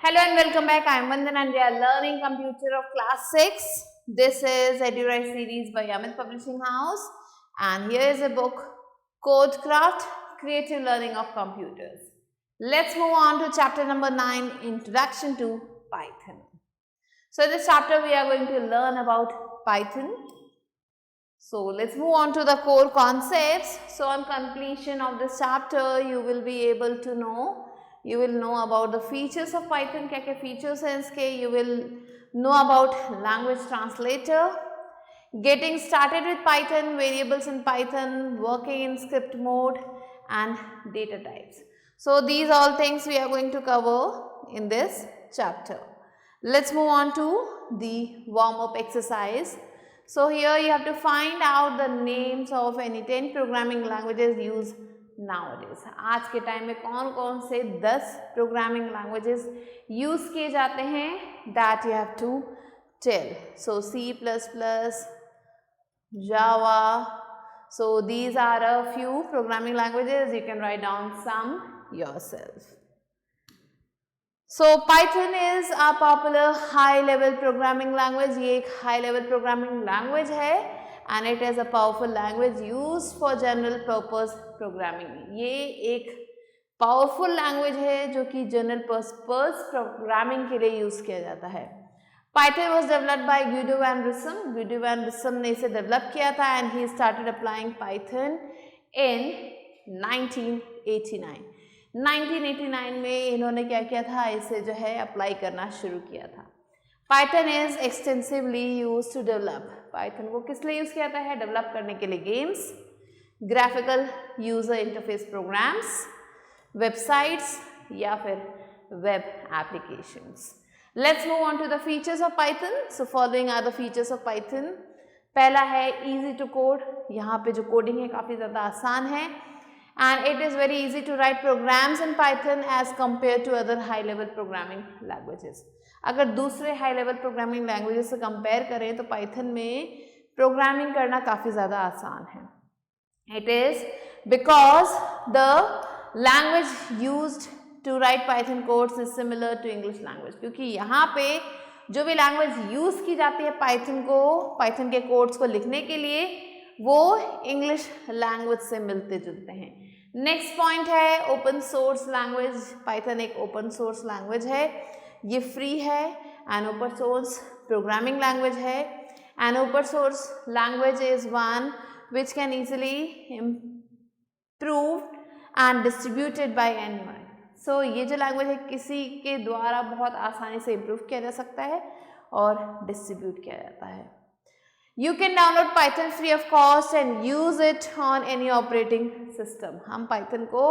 Hello and welcome back. I am Vandan and we are learning computer of class 6. This is EduRise series by Amit Publishing House and here is a book Codecraft Creative Learning of Computers. Let's move on to chapter number 9, Introduction to Python. So in this chapter we are going to learn about Python. So let's move on to the core concepts. So on completion of this chapter you will be able to know about the features of Python, क्या क्या features हैं इसके, you will know about language translator, getting started with Python, variables in Python, working in script mode and data types. So these all things we are going to cover in this chapter. Let's move on to the warm-up exercise. So here you have to find out the names of any 10 programming languages used nowadays. आज के time में कौन कौन से 10 programming languages use किए जाते हैं that you have to tell. So C++, Java. So these are a few programming languages. You can write down some yourself. So Python is a popular high level programming language. ये एक high level programming language है and it is a powerful language used for general purpose programming. ये एक powerful language है जो कि general purpose programming के लिए use किया जाता है. Python was developed by Guido van Rossum. Guido van Rossum ने इसे develop किया था and he started applying Python in 1989. 1989 में इन्होंने क्या किया था, इसे जो है अप्लाई करना शुरू किया था. Python is extensively used to develop. Python को किस लिए यूज किया जाता है? डेवलप करने के लिए games, graphical user interface programs, websites या फिर web applications. Let's move on to the features of Python. So following are the features of Python. पहला है easy to code. यहाँ पे जो कोडिंग है काफ़ी ज़्यादा आसान है. And it is very easy to write programs in Python as compared to other high level programming languages. अगर दूसरे high level programming languages से compare करें तो Python में programming करना काफ़ी ज़्यादा आसान है. It is because the language used to write Python codes is similar to English language. क्योंकि यहाँ पे जो भी language use की जाती है Python के codes को लिखने के लिए वो English language से मिलते जुलते हैं. नेक्स्ट पॉइंट है ओपन सोर्स लैंग्वेज. पाइथन एक ओपन सोर्स लैंग्वेज है, ये फ्री है and open source programming language है. And open source language is one which can easily improve and distributed by anyone. So ये जो लैंग्वेज है किसी के द्वारा बहुत आसानी से इम्प्रूव किया जा सकता है और डिस्ट्रीब्यूट किया जाता है. You can download Python free of cost and use it on any operating system. हम Python को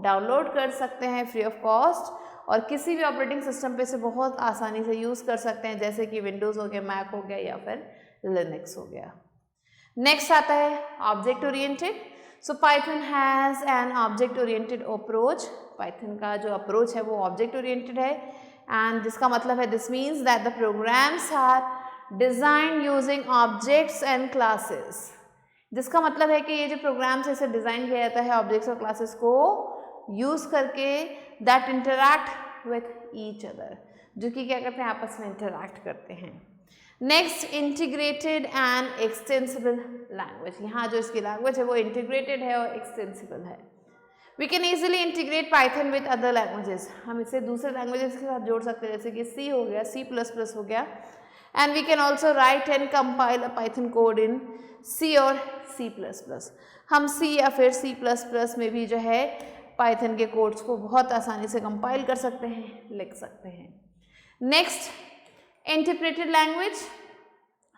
डाउनलोड कर सकते हैं फ्री ऑफ कॉस्ट और किसी भी ऑपरेटिंग सिस्टम पे से बहुत आसानी से यूज़ कर सकते हैं, जैसे कि विंडोज़ हो गया, मैक हो गया या फिर लिनक्स हो गया. नेक्स्ट आता है object oriented. So Python has an object oriented approach. Python का जो अप्रोच है वो ऑब्जेक्ट ओरिएंटेड है एंड जिसका मतलब है this means that the programs are design using objects and classes. जिसका मतलब है कि ये जो प्रोग्राम्स इसे डिज़ाइन किया जाता है ऑब्जेक्ट्स और क्लासेस को यूज़ करके that interact with each other, जो कि क्या करते हैं आपस में इंटरैक्ट करते हैं. Next integrated and extensible language. यहाँ जो इसकी लैंग्वेज है वो इंटीग्रेटेड है और एक्सटेंसिबल है. We can easily integrate Python with other languages. हम इसे दूसरे लैंग्वेजेस के साथ जोड़ सकते हैं, जैसे कि C हो गया, C++ हो गया. And we can also write and compile a Python code in C or C++. हम C या फिर C++ में भी जो है Python के कोड्स को बहुत आसानी से कंपाइल कर सकते हैं, लिख सकते हैं. Next interpreted language.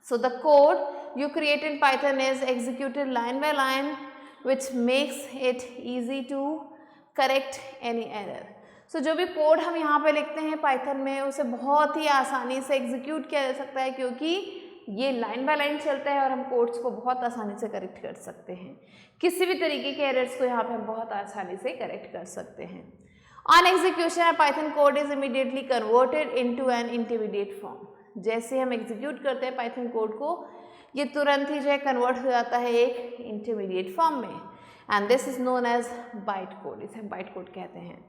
So the code you create in Python is executed line by line which makes it easy to correct any error. सो जो भी कोड हम यहाँ पे लिखते हैं पाइथन में उसे बहुत ही आसानी से एग्जीक्यूट किया जा सकता है क्योंकि ये लाइन बाय लाइन चलता है और हम कोड्स को बहुत आसानी से करेक्ट कर सकते हैं. किसी भी तरीके के एरर्स को यहाँ पे हम बहुत आसानी से करेक्ट कर सकते हैं. On execution Python code is immediately converted into an intermediate form. जैसे हम एग्जीक्यूट करते हैं पाइथन कोड को ये तुरंत ही जो है कन्वर्ट हो जाता है एक इंटरमीडिएट फॉर्म में and this is known as byte code. इसे हम बाइट कोड कहते हैं.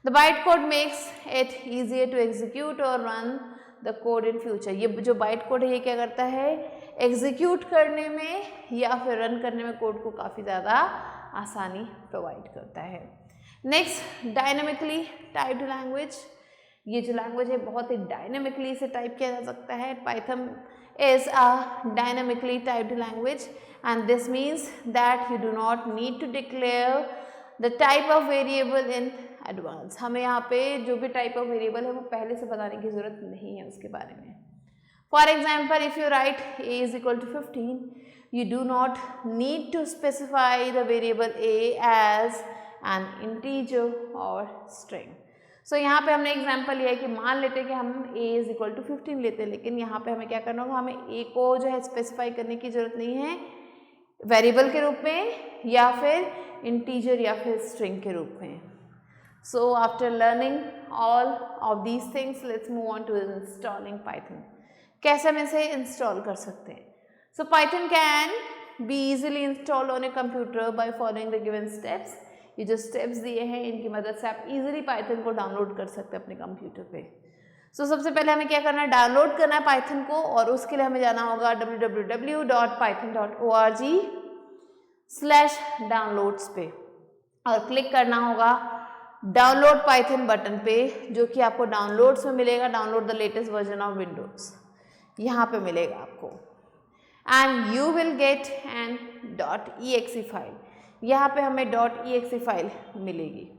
The byte code makes it easier to execute और run the code in future. ये जो बाइट कोड है ये क्या करता है, एग्जीक्यूट करने में या फिर रन करने में कोड को काफ़ी ज़्यादा आसानी प्रोवाइड करता है। Next, dynamically typed language. ये जो लैंग्वेज है बहुत ही डायनेमिकली इसे टाइप किया जा सकता है। Python is a dynamically typed language and this means that you do not need to declare the type of variable in advance. हमें यहाँ पे जो भी टाइप ऑफ वेरिएबल है वो पहले से बताने की जरूरत नहीं है उसके बारे में। For example, if you right a is equal to 15, you do not need to specify the variable a as an integer or string. So यहाँ पे हमने एग्जाम्पल लिया है कि मान लेते हैं कि हम a is equal to 15 लेते हैं, लेकिन यहाँ पे हमें क्या करना होगा, हमें a को जो है स्पेसिफाई करने की जरूरत नहीं है वेरिएबल के रूप में या फिर इंटीजर या फिर स्ट्रिंग के रूप में। So after learning all of these things, let's move on to installing Python. कैसे हम इसे इंस्टॉल कर सकते हैं? So Python can be easily installed on a computer by following the given steps. ये जो steps दिए हैं इनकी मदद से आप easily Python को डाउनलोड कर सकते हैं अपने कंप्यूटर पे। So सबसे पहले हमें क्या करना है, डाउनलोड करना है Python को, और उसके लिए हमें जाना होगा www.python.org/downloads पे और क्लिक करना होगा डाउनलोड पाइथन बटन पे, जो कि आपको डाउनलोड्स में मिलेगा, download the latest version of Windows, यहाँ पे मिलेगा आपको। And you will get an .exe file, यहाँ पे हमें .exe फाइल मिलेगी।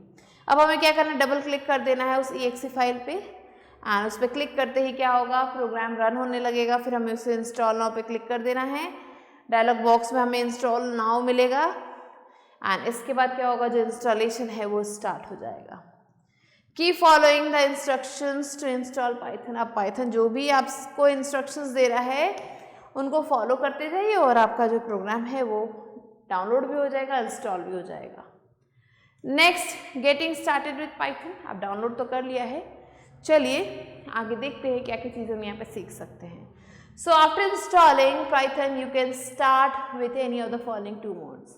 अब हमें क्या करना है, डबल क्लिक कर देना है उस exe फाइल पे एंड उस पर क्लिक करते ही क्या होगा, प्रोग्राम रन होने लगेगा। फिर हमें उसे इंस्टॉल नाउ पे क्लिक कर देना है। डायलॉग बॉक्स में हमें इंस्टॉल नाउ मिलेगा एंड इसके बाद क्या होगा, जो इंस्टॉलेशन है वो स्टार्ट हो जाएगा। Keep following the instructions to install Python. अब पाइथन जो भी आपको इंस्ट्रक्शंस दे रहा है उनको फॉलो करते जाइए और आपका जो प्रोग्राम है वो डाउनलोड भी हो जाएगा, इंस्टॉल भी हो जाएगा। Next, getting started with Python. अब डाउनलोड तो कर लिया है, चलिए आगे देखते हैं क्या क्या चीज़ें हम यहाँ पे सीख सकते हैं। So after installing Python you can start with any of the following 2 modes.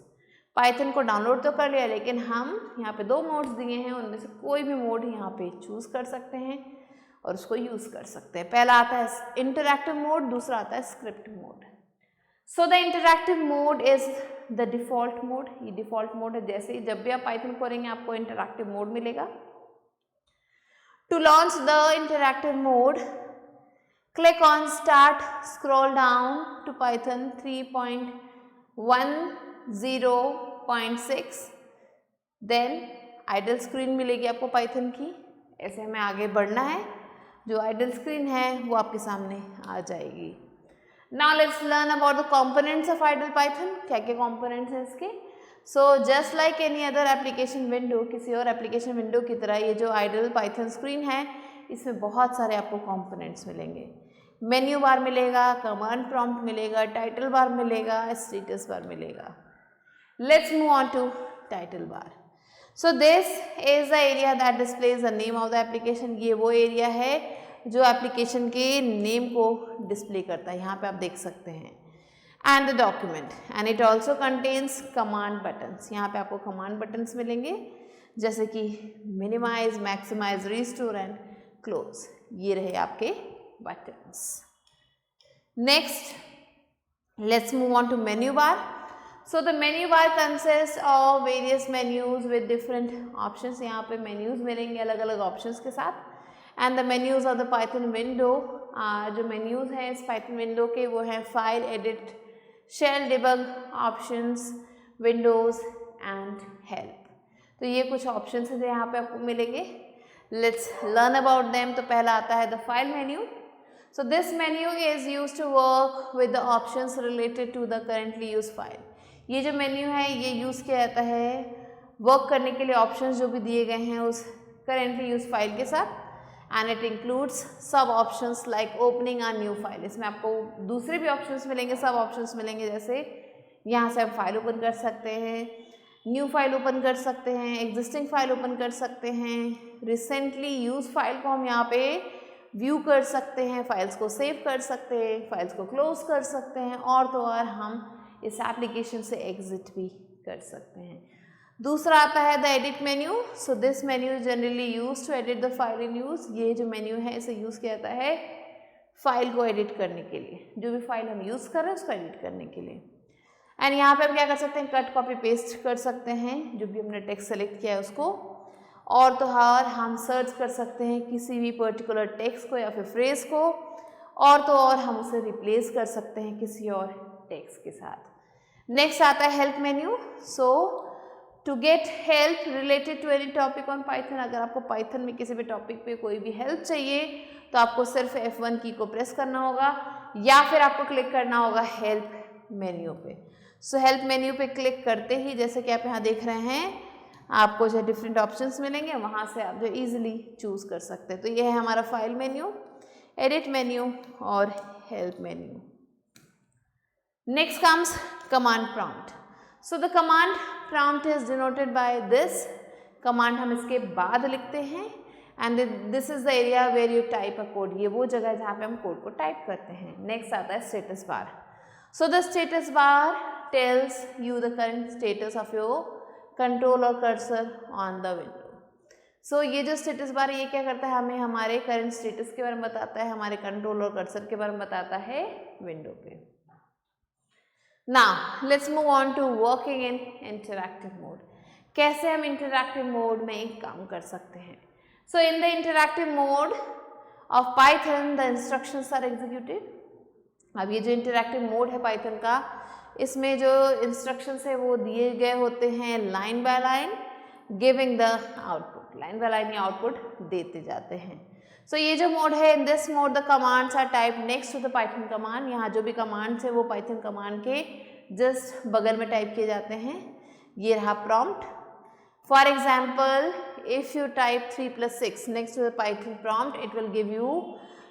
Python को डाउनलोड तो कर लिया, लेकिन हम यहाँ पे 2 मोड्स दिए हैं, उनमें से कोई भी मोड यहाँ पे चूज़ कर सकते हैं और उसको यूज़ कर सकते हैं। पहला आता है इंटरैक्टिव मोड, दूसरा आता है script mode. So the interactive mode is the default mode. ये डिफ़ॉल्ट मोड है, जैसे जब भी आप पाइथन खोलेंगे आपको इंटरैक्टिव मोड मिलेगा। To launch the interactive mode, click on start, scroll down to Python 3.10.6, then idle screen मिलेगी आपको पाइथन की। ऐसे हमें आगे बढ़ना है, जो idle screen है वो आपके सामने आ जाएगी। Now let's learn about the components of idle Python। क्या क्या components हैं इसके। So just like any other application window, किसी और application window की तरह ये जो idle Python screen है इसमें बहुत सारे आपको components मिलेंगे। मेन्यू बार मिलेगा, कमांड प्रॉम्प्ट मिलेगा, टाइटल बार मिलेगा, स्टेटस बार मिलेगा। Let's move on to title bar. So this is the area that displays the name of the application. ये वो एरिया है जो एप्लीकेशन के नेम को डिस्प्ले करता है, यहाँ पे आप देख सकते हैं। And the document, and it also contains command buttons. यहाँ पे आपको कमांड बटन्स मिलेंगे जैसे कि minimise, maximise, restore and close. ये रहे आपके buttons. Next, let's move on to menu bar. So the menu bar consists of various menus with different options. यहाँ पे menus मिलेंगे अलग अलग options के साथ। And the menus of the Python window, जो menus हैं इस Python window के वो हैं file, edit, shell debug, options, windows and help। तो ये कुछ options हैं जो यहाँ पे आपको मिलेंगे। Let's learn about them। तो पहला आता है the file menu। So this menu is used to work with the options related to the currently used file। ये जो मेन्यू है ये यूज़ किया जाता है वर्क करने के लिए ऑप्शंस जो भी दिए गए हैं उस currently used फाइल के साथ। एंड इट इंक्लूड्स सब options like opening a new file. इसमें आपको दूसरे भी ऑप्शंस मिलेंगे, सब ऑप्शंस मिलेंगे, जैसे यहाँ से आप फाइल ओपन कर सकते हैं, न्यू फाइल ओपन कर सकते हैं, एग्जिस्टिंग फाइल ओपन कर सकते हैं, रिसेंटली यूज फाइल को हम यहाँ पे व्यू कर सकते हैं, फाइल्स को सेव कर सकते हैं, फाइल्स को क्लोज कर सकते हैं, और तो और हम इस एप्लीकेशन से एग्जिट भी कर सकते हैं। दूसरा आता है the edit menu. So this menu is generally use to edit the file in use. ये जो मेन्यू है इसे यूज किया जाता है फाइल को एडिट करने के लिए, जो भी फाइल हम यूज कर रहे हैं उसको एडिट करने के लिए। एंड यहाँ पे हम क्या कर सकते हैं, कट कॉपी पेस्ट कर सकते हैं जो भी हमने टेक्स्ट सेलेक्ट किया है उसको, और तो और हम सर्च कर सकते हैं किसी भी पर्टिकुलर टेक्स्ट को या फिर फ्रेज को, और तो और हम उसे रिप्लेस कर सकते हैं किसी और टेक्स्ट के साथ। नेक्स्ट आता है help menu. So to get help related to any topic on Python, अगर आपको पाइथन में किसी भी टॉपिक पे कोई भी हेल्प चाहिए तो आपको सिर्फ F1 की को प्रेस करना होगा या फिर आपको क्लिक करना होगा हेल्प मेन्यू पे। सो हेल्प मेन्यू पे क्लिक करते ही जैसे कि आप यहाँ देख रहे हैं आपको जो डिफरेंट ऑप्शंस मिलेंगे, वहाँ से आप जो इजीली चूज़ कर सकते हैं। तो ये है हमारा फाइल मेन्यू, एडिट मेन्यू और help menu. Next comes command prompt. So the command prompt is denoted by this. Command हम इसके बाद लिखते हैं and this is the area where you type a code. ये वो जगह है जहाँ पे हम कोड को टाइप करते हैं। नेक्स्ट आता है status bar. So the status bar tells you the current status of your control और कर्सर ऑन द विंडो। सो ये जो स्टेटस बार ये क्या करता है, हमें हमारे करंट स्टेटस के बारे में बताता है, हमारे कंट्रोल और कर्सर के बारे में बताता है विंडो पे। Now let's move on to working in interactive mode. कैसे हम इंटरैक्टिव मोड में काम कर सकते हैं। So in the interactive mode of Python the instructions are executed. अब ये जो इंटरैक्टिव मोड है पाइथन का, इसमें जो इंस्ट्रक्शंस है वो दिए गए होते हैं line by line, giving the output. Line by line ये आउटपुट देते जाते हैं। सो ये जो मोड है, in this mode the commands are type next to the Python command. यहाँ जो भी कमांड्स है वो पाइथन कमांड के जस्ट बगल में टाइप किए जाते हैं। ये रहा prompt. For example if you type 3 + 6 next to the Python prompt it will give you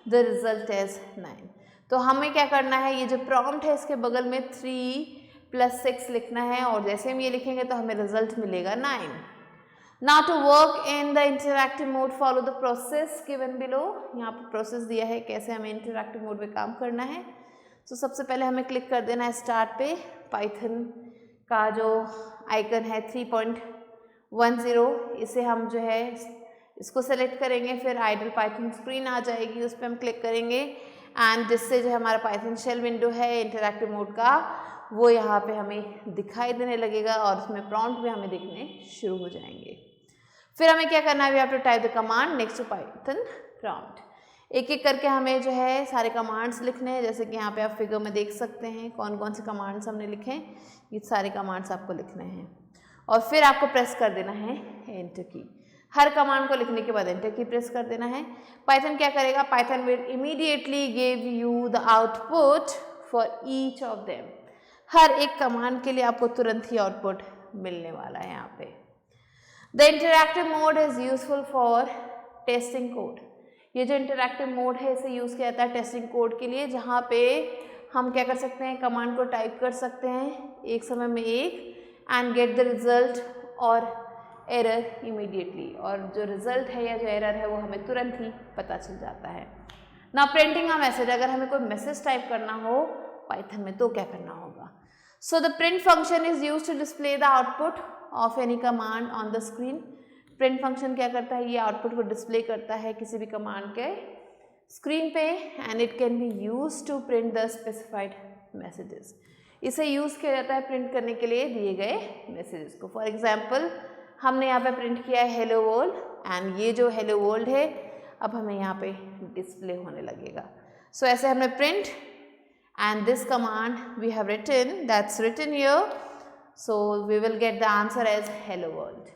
the result as 9। तो हमें क्या करना है, ये जो प्रॉम्प्ट है इसके बगल में 3 + 6 लिखना है और जैसे हम ये लिखेंगे तो हमें रिजल्ट मिलेगा 9। Now to work in the interactive mode follow the process given below. यहाँ पर प्रोसेस दिया है कैसे हमें इंटरैक्टिव मोड में काम करना है। तो सबसे पहले हमें क्लिक कर देना है स्टार्ट पे। पाइथन का जो आइकन है 3.10 इसे हम जो है इसको सेलेक्ट करेंगे, फिर आइडल पाइथन स्क्रीन आ जाएगी, उस पर हम क्लिक करेंगे एंड जिससे जो हमारा पाइथन शेल विंडो है इंटरैक्टिव मोड का वो यहाँ पे हमें दिखाई देने लगेगा और उसमें प्रॉम्प्ट भी हमें दिखने शुरू हो जाएंगे। फिर हमें क्या करना है, we have to type the command next to Python prompt. एक एक करके हमें जो है सारे कमांड्स लिखने हैं, जैसे कि यहाँ पे आप फिगर में देख सकते हैं कौन कौन से कमांड्स हमने लिखे हैं। ये सारे कमांड्स आपको लिखने हैं और फिर आपको प्रेस कर देना है एंटर की। हर कमांड को लिखने के बाद एंटर की प्रेस कर देना है। पाइथन क्या करेगा, Python will immediately give you the output for each of them. हर एक कमांड के लिए आपको तुरंत ही आउटपुट मिलने वाला है यहाँ पे। The interactive mode is useful for testing code. ये जो इंटरैक्टिव मोड है इसे यूज़ किया जाता है टेस्टिंग कोड के लिए, जहाँ पे हम क्या कर सकते हैं, कमांड को टाइप कर सकते हैं एक समय में एक एंड गेट द रिजल्ट और एरर इमीडिएटली, और जो रिजल्ट है या जो एरर है वो हमें तुरंत ही पता चल जाता है। ना प्रिंटिंग अ मैसेज, अगर हमें कोई मैसेज टाइप करना हो पाइथन में तो क्या करना होगा। So the print function is use to display the output of any command on the screen. Print function क्या करता है, ये आउटपुट को डिस्प्ले करता है किसी भी कमांड के स्क्रीन पे and it can be use to print the specified messages. इसे यूज़ किया जाता है प्रिंट करने के लिए दिए गए मैसेजेस को। फॉर एग्जाम्पल हमने यहाँ पे प्रिंट किया है हेलो वर्ल्ड एंड ये जो हेलो वर्ल्ड है अब हमें यहाँ पे डिस्प्ले होने लगेगा। सो ऐसे हमने print and this command we have written that's written here, so we will get the answer as hello world.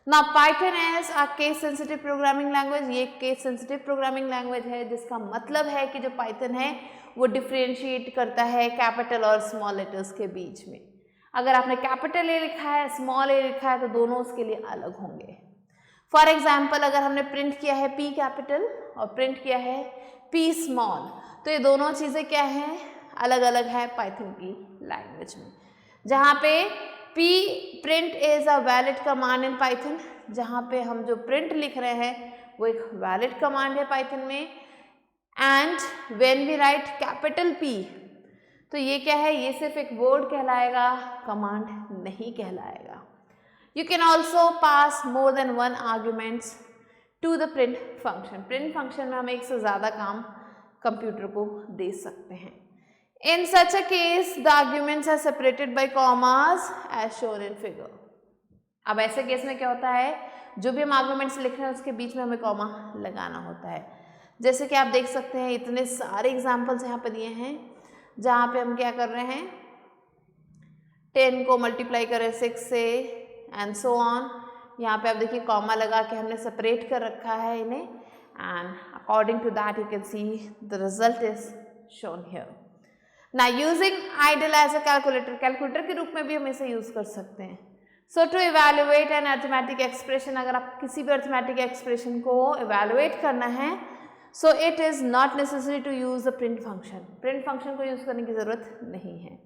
Now Python is a case sensitive programming language। ये केस सेंसिटिव प्रोग्रामिंग लैंग्वेज है जिसका मतलब है कि जो Python है वो differentiate करता है कैपिटल और स्मॉल लेटर्स के बीच में। अगर आपने कैपिटल ए लिखा है स्मॉल ए लिखा है तो दोनों उसके लिए अलग होंगे। फॉर एग्जाम्पल अगर हमने प्रिंट किया है पी कैपिटल और प्रिंट किया है पी स्मॉल, तो ये दोनों चीज़ें क्या हैं, अलग अलग है पाइथन की लैंग्वेज में। जहाँ पे P print is a valid command in Python, जहाँ पे हम जो प्रिंट लिख रहे हैं वो एक वैलिड कमांड है पाइथन में। And when we write capital P तो ये क्या है, ये सिर्फ एक वर्ड कहलाएगा, कमांड नहीं कहलाएगा। You can also pass more than one arguments to the print function. Print function में हम एक से ज़्यादा काम कंप्यूटर को दे सकते हैं. In such a case, the arguments are separated by commas as shown in figure. अब ऐसे केस में क्या होता है, जो भी हम आर्ग्यूमेंट्स लिख रहे हैं उसके बीच में हमें कॉमा लगाना होता है. जैसे कि आप देख सकते हैं इतने सारे एग्जाम्पल्स यहाँ पे दिए हैं जहाँ पे हम क्या कर रहे हैं, 10 को मल्टीप्लाई करें 6 से एंड सो ऑन. यहाँ पे आप देखिए कॉमा लगा के हमने सेपरेट कर रखा है इन्हें, and according to that you can see the result is shown here. Now using idle as a calculator, calculator के रूप में भी हम इसे यूज कर सकते हैं. So to evaluate an arithmetic expression, अगर आप किसी भी arithmetic expression को evaluate करना है, so it is not necessary to use the print function. print function को यूज करने की जरूरत नहीं है.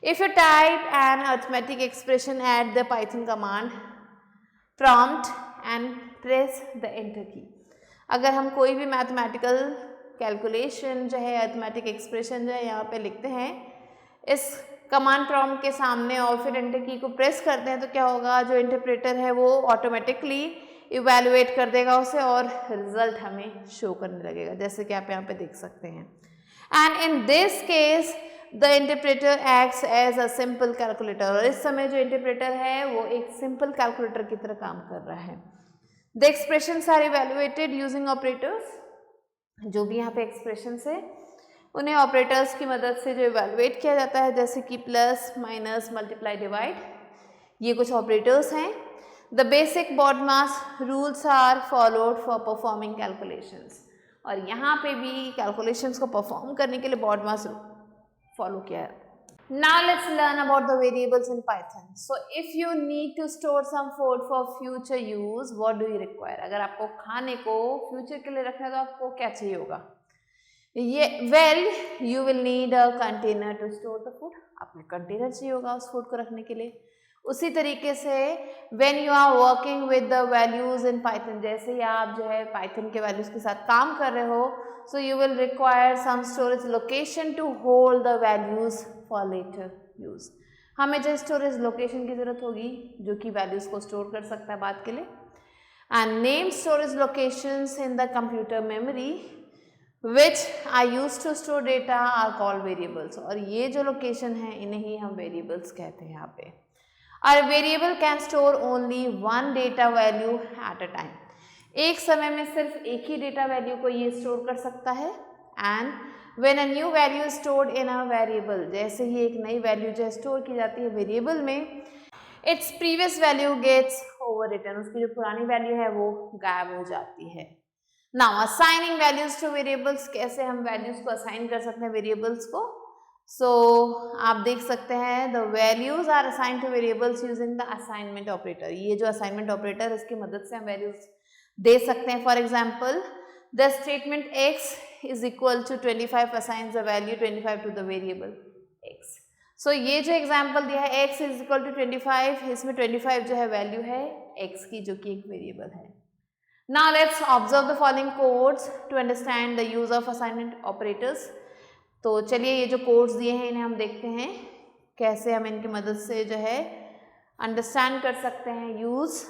If you type an arithmetic expression at the Python command prompt and press the enter key, अगर हम कोई भी mathematical कैलकुलेशन जो है, अरिथमेटिक एक्सप्रेशन जो है यहाँ पे लिखते हैं इस कमांड प्रॉम्प्ट के सामने और फिर एंटर की को प्रेस करते हैं, तो क्या होगा, जो इंटरप्रेटर है वो ऑटोमेटिकली इवैल्यूएट कर देगा उसे और रिजल्ट हमें शो करने लगेगा, जैसे कि आप यहाँ पे देख सकते हैं. And in this case the interpreter acts as a simple calculator, और इस समय जो इंटरप्रेटर है वो एक सिंपल कैलकुलेटर की तरह काम कर रहा है. The expressions are evaluated using operators, जो भी यहाँ पे एक्सप्रेशंस है उन्हें ऑपरेटर्स की मदद से जो इवैल्यूएट किया जाता है, जैसे कि प्लस, माइनस, मल्टीप्लाई, डिवाइड, ये कुछ ऑपरेटर्स हैं. The basic BODMAS rules are followed for performing calculations, और यहाँ पे भी कैलकुलेशंस को परफॉर्म करने के लिए BODMAS फॉलो किया है. Now let's learn about the variables in Python. So if you need to store some food for future use, what do you require? अगर आपको खाने को फ्यूचर के लिए रखना है तो आपको क्या चाहिए होगा? You will need a container to store the food. आपको कंटेनर चाहिए होगा उस फूड को रखने के लिए. उसी तरीके से when you are working with the values in Python, जैसे ही आप जो है Python के वैल्यूज के साथ काम कर रहे हो, so you will require some storage location to hold the values for later use. हमें जो स्टोरेज लोकेशन की जरूरत होगी जो कि वैल्यूज को स्टोर कर सकता है बाद के लिए. And name storage locations in the computer memory which are used to store data are called variables, और ये जो लोकेशन है इन्हें ही हम वेरिएबल्स कहते हैं यहाँ पे. और variable can store only one data value at a time, एक समय में सिर्फ एक ही डेटा वैल्यू को ये स्टोर कर सकता है. And when a new value is stored in a variable, जैसे ही एक नई वैल्यू जो है स्टोर की जाती है वेरिएबल में, इट्स प्रीवियस वैल्यू गेट्स ओवररिटन, उसकी जो पुरानी वैल्यू है वो गायब हो जाती है. Now assigning values two variables, कैसे हम वैल्यूज को असाइन कर सकते हैं वेरिएबल्स को. सो आप देख सकते हैं the values are assigned to variables using the assignment operator. ये जो असाइनमेंट ऑपरेटर इसकी मदद से हम वैल्यूज दे सकते हैं. For example the statement x is equal to 25 assigns the value 25 to the variable x. So ये जो एग्जाम्पल दिया है x is equal to 25, इसमें 25 जो है वैल्यू है x की जो कि एक वेरिएबल है. Now let's observe the following codes to understand the use of assignment operators. तो चलिए ये जो कोड्स दिए हैं इन्हें हम देखते हैं कैसे हम इनकी मदद से जो है अंडरस्टैंड कर सकते हैं यूज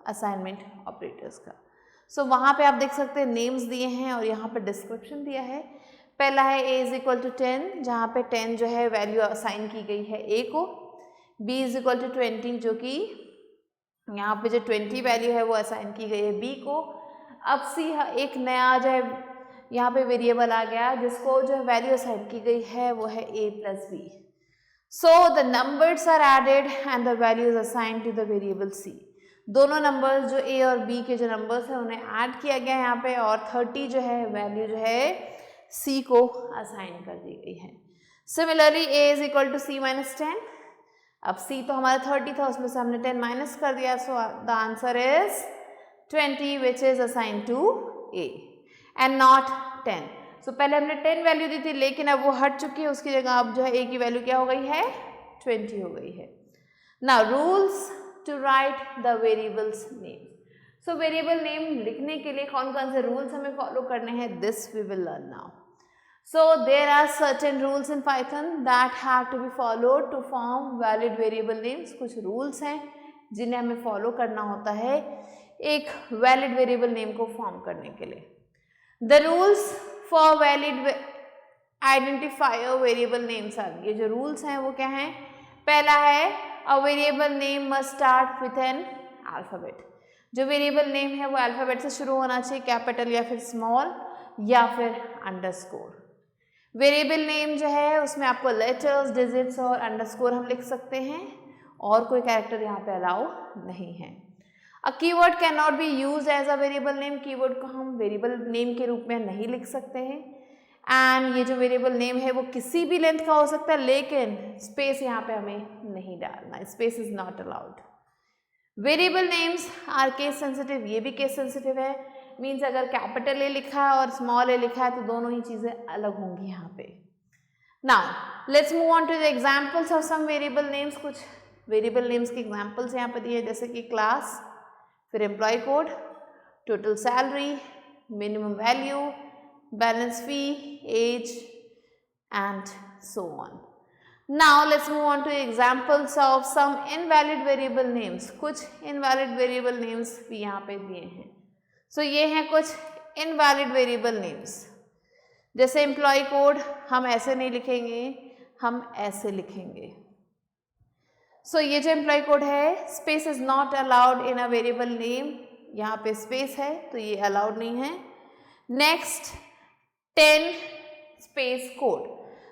असाइनमेंट ऑपरेटर्स का. सो वहाँ पे आप देख सकते हैं नेम्स दिए हैं और यहाँ पे डिस्क्रिप्शन दिया है. पहला है a इज इक्वल टू 10, जहाँ पे 10 जो है वैल्यू असाइन की गई है a को. b इज इक्वल टू 20, जो कि यहाँ पे जो 20 वैल्यू है वो असाइन की गई है b को. अब c एक नया जो है यहाँ पे वेरिएबल आ गया जिसको जो वैल्यू असाइन की गई है वो है a plus b. So the numbers are added and the value is assign to the variable c. दोनों नंबर्स जो a और b के जो नंबर्स हैं उन्हें ऐड किया गया है यहाँ पे, और 30 जो है वैल्यू जो है c को असाइन कर दी गई है. Similarly a is equal to c minus 10. अब c तो हमारा 30 था, उसमें से हमने 10 माइनस कर दिया, so the answer is 20 which is assign to a and not 10. सो पहले हमने 10 वैल्यू दी थी लेकिन अब वो हट चुकी है, उसकी जगह अब जो है a की वैल्यू क्या हो गई है 20 हो गई है. Now rules to write the variables name. So variable name लिखने के लिए कौन कौन से rules हमें follow करने हैं, this we will learn now. So there are certain rules in Python that have to be followed to form valid variable names. कुछ rules हैं जिन्हें हमें फॉलो करना होता है एक वैलिड वेरिएबल नेम को फॉर्म करने के लिए। The rules for valid identifier variable names are, ये जो रूल्स हैं वो क्या हैं? पहला है a variable name must start with an alphabet, जो वेरिएबल नेम है वो अल्फाबेट से शुरू होना चाहिए, कैपिटल या फिर स्मॉल या फिर अंडरस्कोर। वेरिएबल नेम जो है उसमें आपको लेटर्स, डिजिट्स और अंडरस्कोर हम लिख सकते हैं, और कोई कैरेक्टर यहाँ पे अलाउ नहीं है। A keyword can not be use as a variable name, keyword को हम वेरिएबल नेम के रूप में नहीं लिख सकते हैं। एंड ये जो वेरिएबल नेम है वो किसी भी लेंथ का हो सकता है, लेकिन स्पेस यहाँ पे हमें नहीं डालना, space is not allowed. Variable names are case sensitive, ये भी केस सेंसिटिव है, मीन्स अगर कैपिटल ए लिखा है और स्मॉल ए लिखा है तो दोनों ही चीज़ें अलग होंगी यहाँ पे। Now let's move on to the examples of some variable names. कुछ वेरिएबल नेम्स के एग्जाम्पल्स यहाँ पे दिए, जैसे कि क्लास, फिर employ code, total salary, minimum value, balance fee, age and so on. Now let's move on to examples of some invalid variable names. कुछ invalid variable names भी यहाँ पे दिए हैं। So ये हैं कुछ invalid variable names। जैसे employee code हम ऐसे नहीं लिखेंगे, हम ऐसे लिखेंगे। So ये जो employee code है, space is not allowed in a variable name, यहाँ पे space है तो ये allowed नहीं है। Next 10 space code।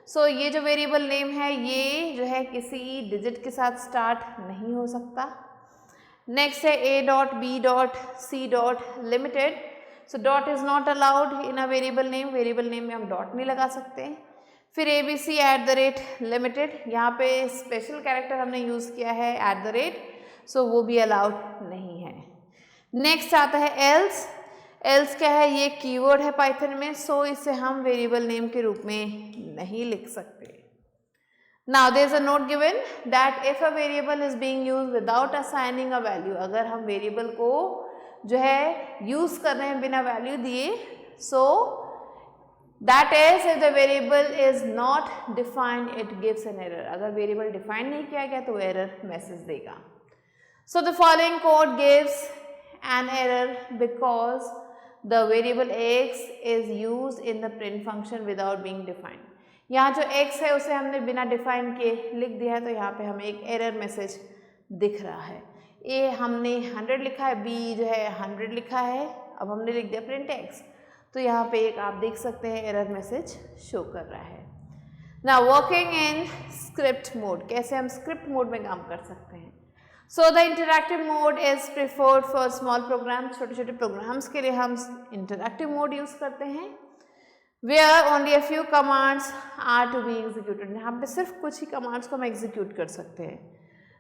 सो ये जो वेरिएबल नेम है ये जो है किसी डिजिट के साथ स्टार्ट नहीं हो सकता। नेक्स्ट है A dot, B dot, C dot, limited. So dot is not allowed in a variable name, variable name में हम डॉट नहीं लगा सकते। फिर A B C at the rate limited, यहाँ पे स्पेशल कैरेक्टर हमने यूज़ किया है एट द रेट, सो वो भी अलाउड नहीं है। नेक्स्ट आता है एल्स। एल्स क्या है? ये कीवर्ड है पाइथन में, सो इसे हम वेरिएबल नेम के रूप में नहीं लिख सकते। Now there is a note given that if a variable is being used without assigning a value, अगर हम वेरिएबल को जो है यूज कर रहे हैं बिना वैल्यू दिए, so that is if the variable is not defined it gives an error. अगर वेरिएबल डिफाइन नहीं किया गया तो एरर मैसेज देगा। So the following code gives an error because the variable x is used in the print function without being defined। यहाँ जो x है उसे हमने बिना डिफाइन किए लिख दिया है, तो यहाँ पे हमें एक एरर मैसेज दिख रहा है। a हमने 100 लिखा है, b जो है 100 लिखा है, अब हमने लिख दिया प्रिंट x, तो यहाँ पे एक आप देख सकते हैं एरर मैसेज शो कर रहा है। Now working in script mode, कैसे हम स्क्रिप्ट मोड में काम कर सकते हैं? So the interactive mode is preferred for small programs, छोटे छोटे प्रोग्राम्स के लिए हम interactive mode यूज़ करते हैं, where only a few commands are to be executed। यहाँ पे सिर्फ कुछ ही कमांड्स को हम एग्जीक्यूट कर सकते हैं।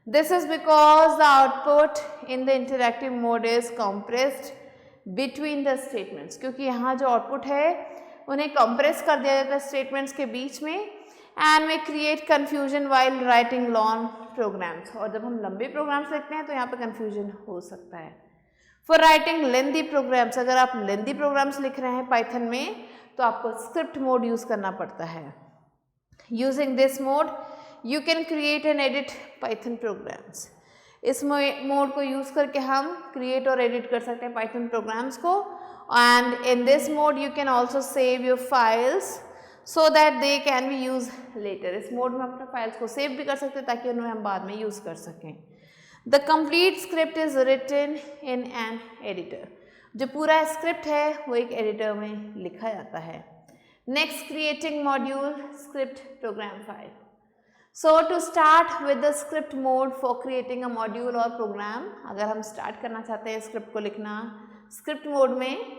This is because the output in the interactive mode is compressed between the statements, क्योंकि यहाँ जो आउटपुट है उन्हें कंप्रेस कर दिया जाता है स्टेटमेंट्स के बीच में, एंड में create confusion while writing long programs. और जब हम लंबे प्रोग्राम्स लिखते हैं तो यहाँ पे कन्फ्यूजन हो सकता है। फॉर राइटिंग लेंदी प्रोग्राम्स, अगर आप लेंदी प्रोग्राम्स लिख रहे हैं पाइथन में तो आपको स्क्रिप्ट मोड यूज़ करना पड़ता है। Using this mode you can create and edit Python programs. इस मोड को यूज़ करके हम क्रिएट और एडिट कर सकते हैं पाइथन प्रोग्राम्स को, and in this mode you can also save your files so that they can be use later. इस मोड में अपने फाइल्स को सेव भी कर सकते हैं ताकि उन्हें हम बाद में यूज़ कर सकें। The complete script is written in an editor. जो पूरा स्क्रिप्ट है वो एक एडिटर में लिखा जाता है। Next, creating module script program file. So to start with the script mode for creating a module और प्रोग्राम, अगर हम स्टार्ट करना चाहते हैं स्क्रिप्ट को लिखना स्क्रिप्ट मोड में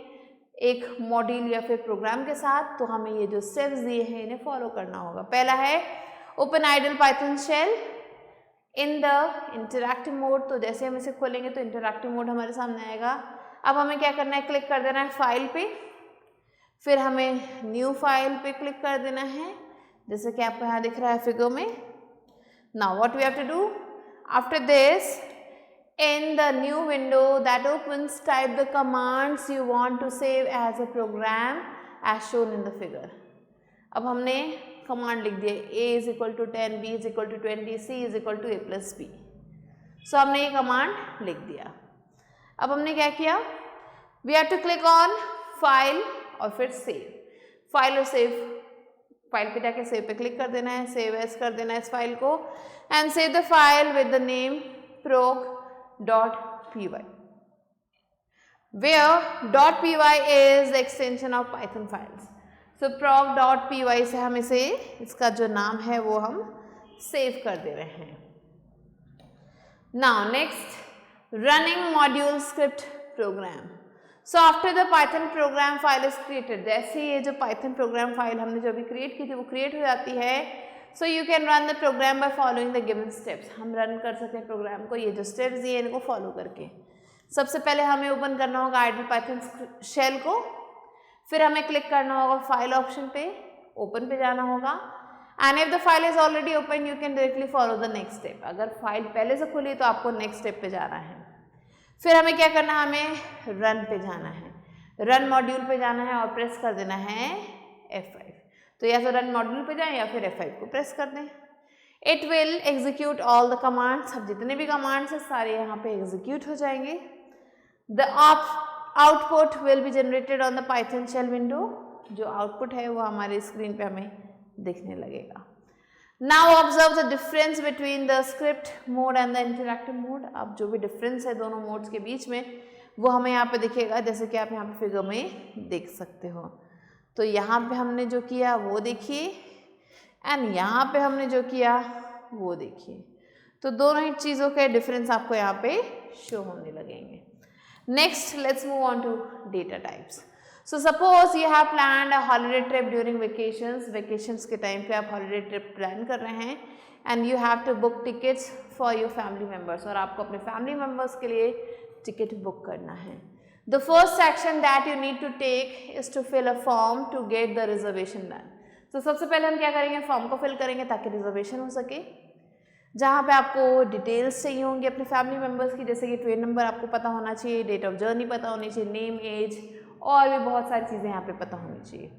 एक मॉड्यूल या फिर प्रोग्राम के साथ, तो हमें ये जो स्टेप्स दिए हैं इन्हें फॉलो करना होगा। पहला है open idle Python shell in the interactive mode. तो जैसे हम इसे खोलेंगे तो इंटरैक्टिव मोड हमारे सामने आएगा। अब हमें क्या करना है, क्लिक कर देना है फाइल पे, फिर हमें न्यू फाइल पे क्लिक कर देना है, जैसे कि आपको यहाँ दिख रहा है फिगर में। Now what we have to do after this, in the new window that opens, type the commands you want to save as a program as shown in the figure। अब हमने कमांड लिख दिया a is equal to 10, b is equal to 20, c is equal to a plus b। सो हमने ये command लिख दिया। अब हमने क्या किया, we have to click on file और फिर सेव। फाइल और सेव, फाइल पे जाके सेव पे क्लिक कर देना है, सेव एज कर देना है इस फाइल को and save the file with the name proc.py where .py is the extension of Python files. So proc.py से हम इसे, इसका जो नाम है वो हम सेव कर दे रहे हैं। Now next, running module script program. So after the Python program file is created, जैसे ये जो Python program file हमने जो अभी क्रिएट की थी वो क्रिएट हो जाती है, so you can run the program by following the given steps. हम रन कर सकते हैं प्रोग्राम को ये जो स्टेप्स दिए इनको फॉलो करके। सबसे पहले हमें ओपन करना होगा आइडल पाइथन शेल को, फिर हमें क्लिक करना होगा फाइल ऑप्शन पे, ओपन पे जाना होगा and if the file is already open you can directly follow the next step. अगर फाइल पहले से खुली तो आपको नेक्स्ट स्टेप पे जाना है। फिर हमें क्या करना है, हमें रन पे जाना है, रन मॉड्यूल पे जाना है और प्रेस कर देना है F5। तो या तो रन मॉड्यूल पे जाएं या फिर F5 को प्रेस कर दें। It will execute all the commands, अब जितने भी कमांड्स हैं सारे यहाँ पे एग्जीक्यूट हो जाएंगे। The output will be generated on the Python shell window, जो आउटपुट है वो हमारे स्क्रीन पे हमें दिखने लगेगा। Now observe the difference between the script mode and the interactive mode. अब जो भी डिफरेंस है दोनों मोड्स के बीच में वो हमें यहाँ पे दिखेगा, जैसे कि आप यहाँ पे फिगर में देख सकते हो। तो यहाँ पे हमने जो किया वो देखिए एंड यहाँ पे हमने जो किया वो देखिए, तो दोनों ही चीज़ों के डिफरेंस आपको यहाँ पे शो होने लगेंगे। Next let's move on to data types. So suppose you have planned a holiday trip during vacations, vacations के टाइम पे आप हॉलीडे ट्रिप प्लान कर रहे हैं and you have to book tickets for your family members, और आपको अपने family members के लिए टिकट बुक करना है। The first action that you need to take is to fill a form to get the reservation done. तो सबसे पहले हम क्या करेंगे, फॉर्म को फिल करेंगे ताकि रिजर्वेशन हो सके, जहाँ पे आपको डिटेल्स चाहिए होंगी अपने फैमिली मेम्बर्स की, जैसे कि ट्रेन नंबर आपको पता होना चाहिए, डेट ऑफ जर्नी पता होनी चाहिए, नेम, एज और भी बहुत सारी चीज़ें यहाँ पे पता होनी चाहिए।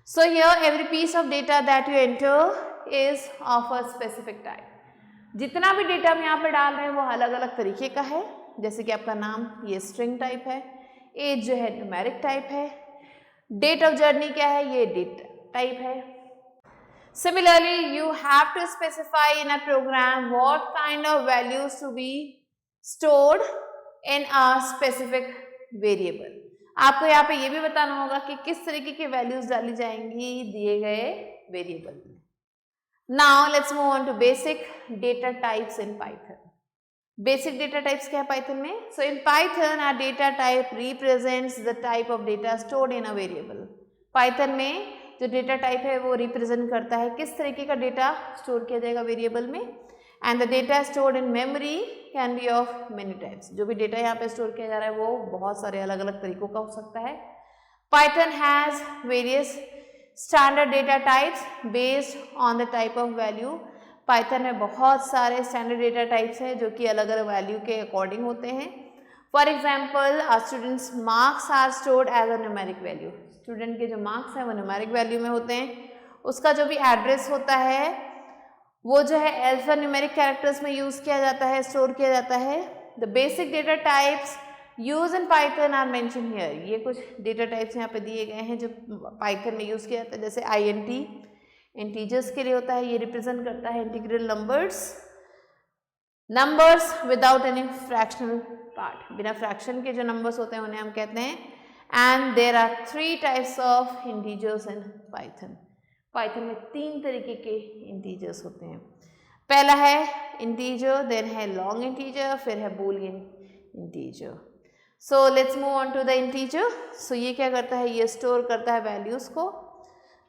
So here every piece of data that you enter is of a specific type. जितना भी डेटा हम यहाँ पे डाल रहे हैं वो अलग अलग तरीके का है, जैसे कि आपका नाम ये स्ट्रिंग टाइप है, एज जो है न्यूमेरिक टाइप है, डेट ऑफ जर्नी क्या है ये डेट टाइप है। Similarly, you have to specify in a program what kind of values to be stored in a specific variable. आपको यहाँ पे ये भी बताना होगा कि किस तरीके की वैल्यूज डाली जाएंगी दिए गए वेरिएबल में। Now let's move on to basic data types in Python. Basic data types क्या है Python में? So in Python, a data type represents the type of data stored in a variable. Python में जो data type है वो represent करता है किस तरीके का डेटा स्टोर किया जाएगा वेरिएबल में। And the data stored in memory can be of many types. जो भी डेटा यहाँ पे स्टोर किया जा रहा है वो बहुत सारे अलग अलग तरीकों का हो सकता है। Python has various standard data types based on the type of value. Python में बहुत सारे स्टैंडर्ड डेटा टाइप्स हैं जो कि अलग अलग वैल्यू के अकॉर्डिंग होते हैं। For example students marks are stored as a numeric value. Student के जो मार्क्स हैं वो न्यूमेरिक वैल्यू में होते हैं, उसका जो भी एड्रेस होता है वो जो है अल्फा न्यूमेरिक कैरेक्टर्स में यूज़ किया जाता है, स्टोर किया जाता है। The basic data types use in Python are mention here. ये कुछ डेटा टाइप्स यहाँ पे दिए गए हैं जो पाइथन में यूज़ किया जाता है, जैसे INT इंटीजर्स के लिए होता है, ये रिप्रेजेंट करता है integral numbers without any fractional part. बिना फ्रैक्शन के जो नंबर्स होते हैं उन्हें हम कहते हैं। And there are 3 types of integers in Python. Python में 3 तरीके के integers होते हैं। पहला है integer, then है long integer, फिर है boolean integer. So let's move on to the integer. So ये क्या करता है, ये store करता है values को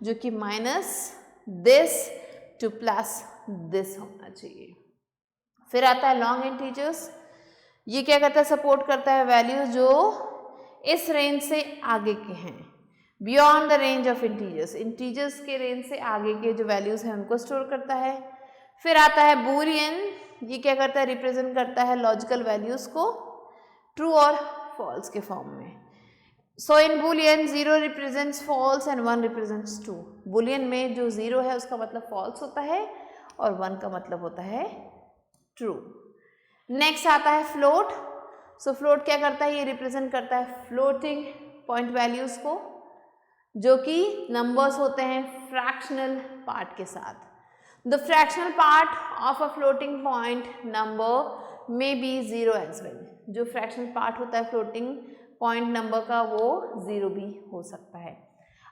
जो कि minus this to plus this होना चाहिए। फिर आता है long integers, ये क्या करता है, support करता है values जो इस रेंज से आगे के हैं, beyond the range of integers. Integers के रेंज से आगे के जो वैल्यूज हैं उनको स्टोर करता है। फिर आता है बूलियन, ये क्या करता है, रिप्रेजेंट करता है लॉजिकल वैल्यूज को ट्रू और फॉल्स के फॉर्म में। So in Boolean 0 represents false and 1 represents true. Boolean में जो 0 है उसका मतलब फॉल्स होता है और 1 का मतलब होता है ट्रू। नेक्स्ट आता है फ्लोट। सो फ्लोट क्या करता है, ये रिप्रेजेंट करता है फ्लोटिंग पॉइंट वैल्यूज को, जो कि नंबर्स होते हैं फ्रैक्शनल पार्ट के साथ। The fractional part of a floating point number may be zero as well. जो फ्रैक्शनल पार्ट होता है फ्लोटिंग पॉइंट नंबर का वो जीरो भी हो सकता है।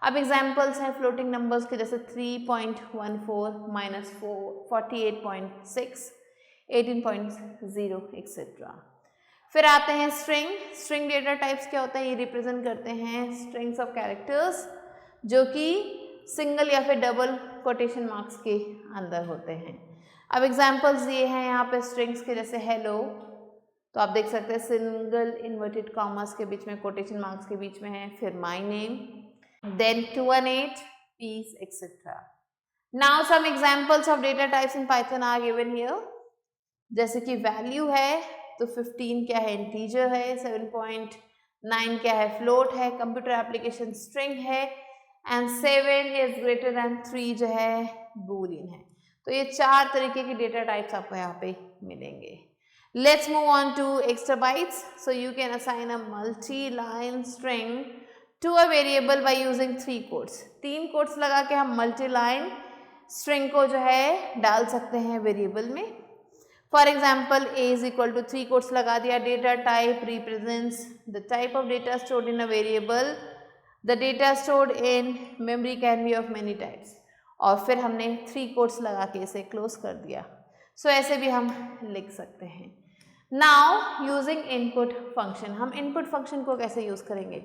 अब एग्जाम्पल्स हैं फ्लोटिंग नंबर्स के, जैसे 3.14 माइनस 48.6, 18.0 एक्सेट्रा। फिर आते हैं स्ट्रिंग। स्ट्रिंग डेटा टाइप्स क्या होता है, ये रिप्रेजेंट करते हैं स्ट्रिंग्स ऑफ कैरेक्टर्स जो कि सिंगल या फिर डबल कोटेशन मार्क्स के अंदर होते हैं। अब एग्जाम्पल्स ये हैं यहाँ पे स्ट्रिंग्स के, जैसे हेलो, तो आप देख सकते हैं सिंगल इन्वर्टेड कॉमर्स के बीच में, कोटेशन मार्क्स के बीच में है। फिर my name, then 218, peace etcetera. Now some examples of data types in Python are given here. जैसे कि वैल्यू है तो 15 क्या है, इंटीजर है। 7.9 क्या है, फ्लोट है। कंप्यूटर एप्लीकेशन स्ट्रिंग है। एंड 7 इज ग्रेटर देन 3 जो है बूलियन है। तो ये 4 तरीके के डेटा टाइप्स आपको यहाँ पे मिलेंगे। Let's move on to extra bytes. So you can assign a multi-line string to a variable by using 3 quotes. 3 quotes लगा के हम multi-line string को जो है डाल सकते हैं वेरिएबल में। For example, a is equal to 3 quotes लगा दिया, data type represents the type of data stored in a variable. The data stored in memory can be of many types. और फिर हमने 3 quotes लगा के इसे क्लोज कर दिया। सो ऐसे भी हम लिख सकते हैं। नाउ यूजिंग इनपुट फंक्शन, हम इनपुट फंक्शन को कैसे यूज करेंगे?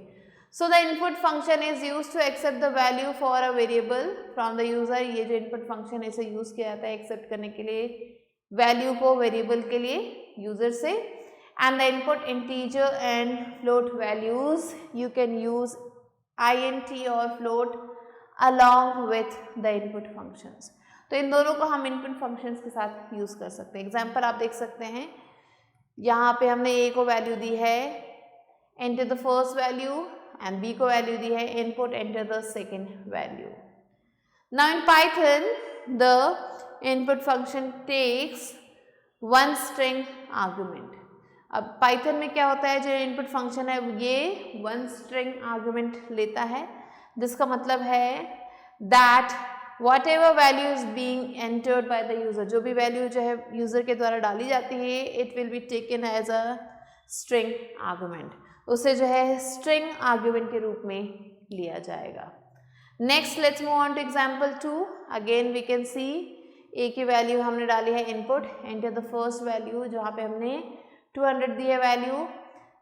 So the input function is use to accept the value for a variable from the user. ये जो इनपुट फंक्शन है इसे यूज किया जाता है एक्सेप्ट करने के लिए वैल्यू को वेरिएबल के लिए यूजर से। And the input integer and float values you can use int और float along with the input functions. तो इन दोनों को हम इनपुट फंक्शंस के साथ यूज कर सकते हैं। एग्जाम्पल आप देख सकते हैं, यहाँ पे हमने a को वैल्यू दी है enter the first value, and b को वैल्यू दी है input enter the second value. Now in Python the input function takes one string argument. अब पाइथन में क्या होता है, जो इनपुट फंक्शन है ये वन स्ट्रिंग आर्गुमेंट लेता है, जिसका मतलब है that whatever value is being entered by the user, जो भी वैल्यू जो है यूजर के द्वारा डाली जाती है, it will be taken as a string argument, उसे जो है string argument के रूप में लिया जाएगा। Next let's move on to example 2. Again we can see a की वैल्यू हमने डाली है input, enter the first value जहाँ पे हमने 200 दी है वैल्यू।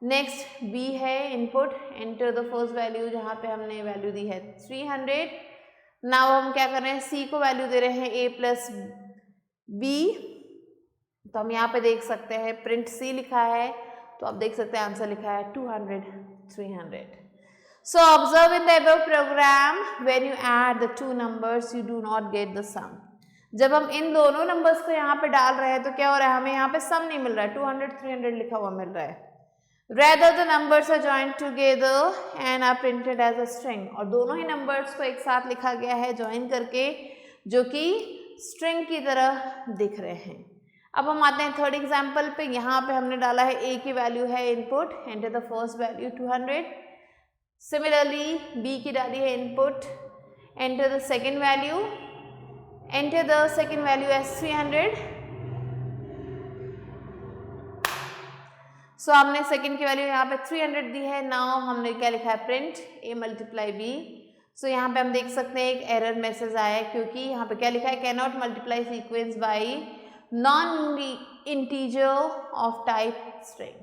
नेक्स्ट b है input, enter the first value जहाँ पे हमने वैल्यू दी है 300। नाउ हम क्या कर रहे हैं, c को वैल्यू दे रहे हैं a प्लस b, तो हम यहाँ पे देख सकते हैं प्रिंट c लिखा है, तो आप देख सकते हैं आंसर लिखा है 200 300। So observe in the above program when you add the two numbers you do not get the sum. जब हम इन दोनों नंबर्स को यहाँ पे डाल रहे हैं तो क्या हो रहा है, हमें यहाँ पे सम नहीं मिल रहा है, 200 300 लिखा हुआ मिल रहा है। Rather the numbers are joined together and are printed as a string, और दोनों ही नंबर्स को एक साथ लिखा गया है ज्वाइन करके, जो कि स्ट्रिंग की तरह दिख रहे हैं। अब हम आते हैं थर्ड एग्जाम्पल पे। यहाँ पे हमने डाला है a की वैल्यू है input, enter the first value 200। Similarly b की डाली है input, enter the second value, enter the second value as 300। सो हमने सेकेंड की वैल्यू यहाँ पे 300 दी है। नाउ हमने क्या लिखा है, प्रिंट a मल्टीप्लाई b। सो यहाँ पे हम देख सकते हैं एक एरर मैसेज आया है, क्योंकि यहाँ पे क्या लिखा है, can not multiply sequence by non integer of type string.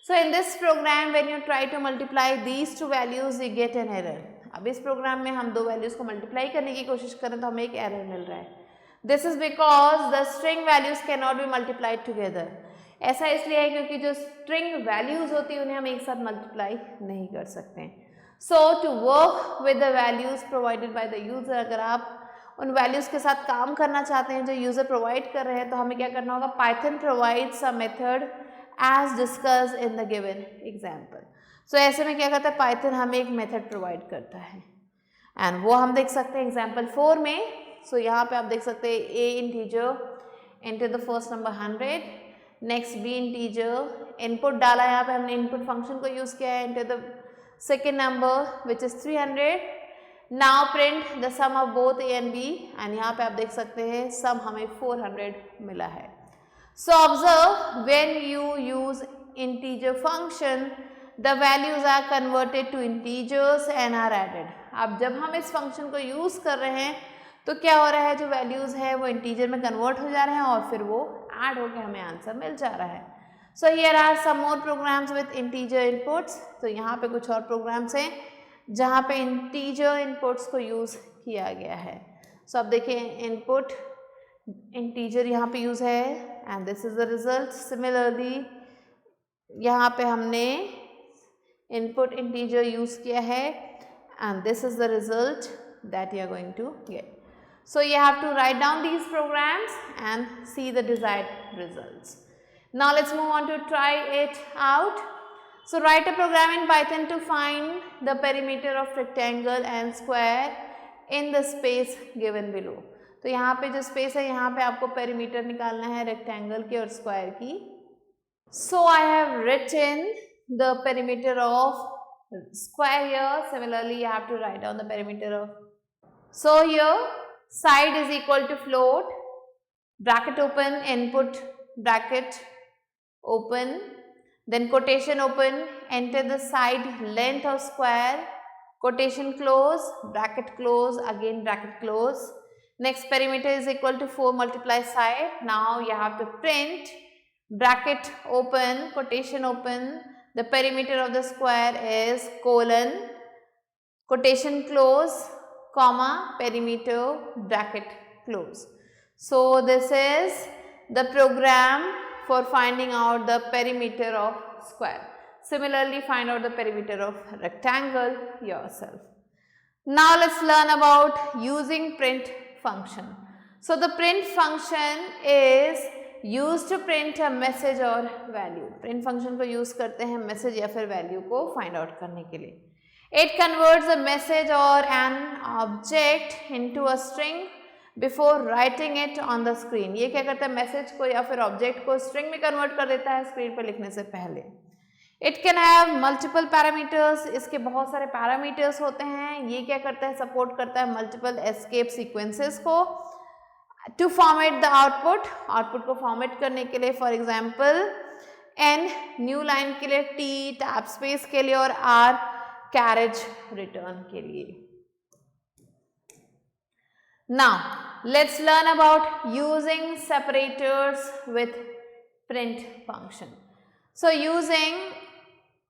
So in this program when you try to multiply these two values you get an error. अब इस प्रोग्राम में हम दो वैल्यूज को मल्टीप्लाई करने की कोशिश करें तो हमें एक एरर मिल रहा है। This is because the string values can not B multiplied together. ऐसा इसलिए है क्योंकि जो स्ट्रिंग वैल्यूज होती है उन्हें हम एक साथ मल्टीप्लाई नहीं कर सकते हैं। So to work with the values provided by the user, अगर आप उन वैल्यूज के साथ काम करना चाहते हैं जो यूजर प्रोवाइड कर रहे हैं, तो हमें क्या करना होगा, Python provides a method as discussed in the given example. So ऐसे में क्या करता है, पाइथन हमें एक मेथड प्रोवाइड करता है, एंड वो हम देख सकते हैं एग्जाम्पल 4 में। सो यहाँ पे आप देख सकते हैं a integer, enter the first number 100, next B integer, input डाला, यहाँ पे हमने इनपुट फंक्शन को यूज़ किया है, into the second number which is 300. Now print the sum of both A and B, and यहाँ पे आप देख सकते हैं सम हमें 400 मिला है. So observe when you use integer function the values are converted to integers and are added. अब जब हम इस फंक्शन को यूज़ कर रहे हैं तो क्या हो रहा है, जो वैल्यूज़ है वो इंटीजर में कन्वर्ट हो जा रहे हैं और फिर वो ऐड होकर हमें आंसर मिल जा रहा है. So here are some more programs with integer inputs. तो यहाँ पे कुछ और प्रोग्राम्स हैं जहाँ पे इंटीजर इनपुट्स को यूज़ किया गया है. सो अब देखिए इनपुट इंटीजर यहाँ पे यूज़ है and this is the result. Similarly यहाँ पे हमने इनपुट इंटीजर यूज़ किया है and this is the result that you are going to get. So you have to write down these programs and see the desired results. Now let's move on to try it out. So write a program in Python to find the perimeter of rectangle and square in the space given below. तो यहाँ पे जो space है यहाँ पे आपको perimeter निकालना है rectangle की और square की. So I have written the perimeter of square here. Similarly you have to write down the perimeter of, so here side is equal to float, bracket open, input bracket open, then quotation open, enter the side length of square, quotation close, bracket close, again bracket close. Next perimeter is equal to 4 multiply side. Now you have to print bracket open, quotation open, the perimeter of the square is colon, quotation close, comma, perimeter, bracket close. So this is the program for finding out the perimeter of square. Similarly, find out the perimeter of rectangle yourself. Now let's learn about using print function. So the print function is use to print a message और value. Print function को use करते हैं message या फिर value को find out करने के लिए. इट कन्वर्ट्स अ मैसेज और an object into a string before writing it on the screen. ये क्या करता है, मैसेज को या फिर ऑब्जेक्ट को स्ट्रिंग में कन्वर्ट कर देता है स्क्रीन पर लिखने से पहले. It can have multiple parameters. इसके बहुत सारे पैरामीटर्स होते हैं. ये क्या करता है, सपोर्ट करता है मल्टीपल एस्केप सीक्वेंसेस को. To format the output, output को फॉर्मेट करने के लिए, for example n new line के लिए, टी टैब स्पेस के लिए और आर कैरेज रिटर्न के लिए. Now let's learn about using separators with print function. So using